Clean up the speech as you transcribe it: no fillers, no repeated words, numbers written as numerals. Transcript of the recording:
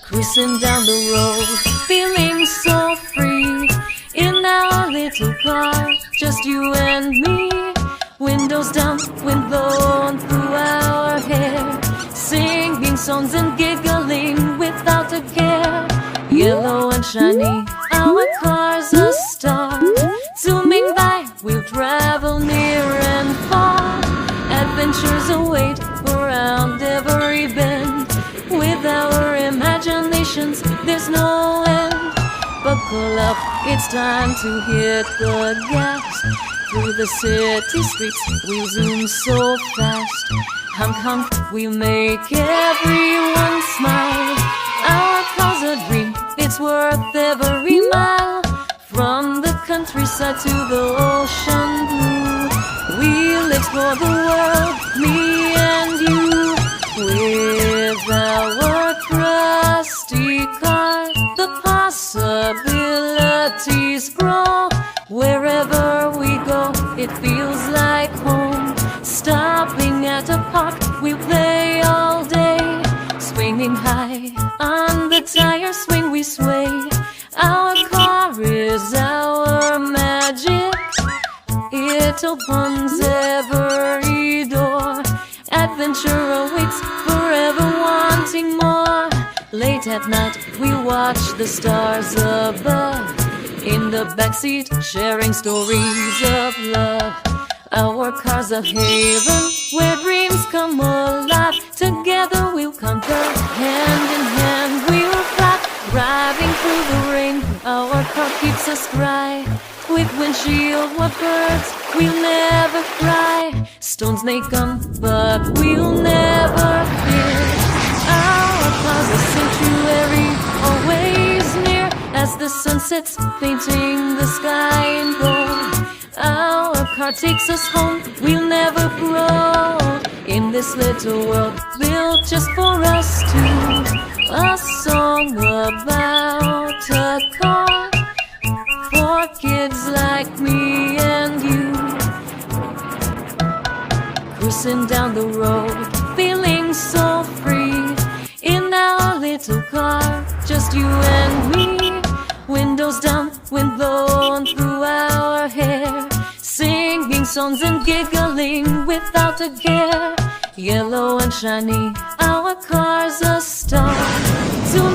Cruising down the road, feeling so free. In our little car, just you and me. Windows down, wind blowing through our hair, singing songs and giggling without a care. Yellow and shiny, our car's a star. Zooming by, we'll travel near and far. Adventures await around every bend. With our imaginations, there's no end. Buckle up, it's time to hit the gas. Through the city streets, we'll zoom so fast. Honk honk, we'll make everyone smile. Our car's a dream, it's worth every mile. From the countryside to the ocean blue, we'll explore the world, me and you. With our trusty car, the possibilities grow. Wherever we go, it feels like home. Stopping at a park, we play all day. Swinging high on the tire swing, we sway. Our car is our magic. It opens every door. Adventure awaits, forever wanting more. Late at night, we watch the stars above. In the backseat, sharing stories of love. Our car's a haven where dreams come alive. Together we'll conquer, hand in hand we'll fly. Driving through the rain, our car keeps us dry. With windshield wipers, we'll never cry. Storms may come, but we'll never fear. Our car's a sanctuary, always near. As the sun sets, painting the sky in gold. Our car takes us home, we'll never grow. In this little world, built just for us two. A song about a car for kids like me and you. Cruising down the road, feeling so free. In our little car, just you and me. Windows down, wind blowing through our hair, singing songs and giggling without a care. Yellow and shiny, our car's a star.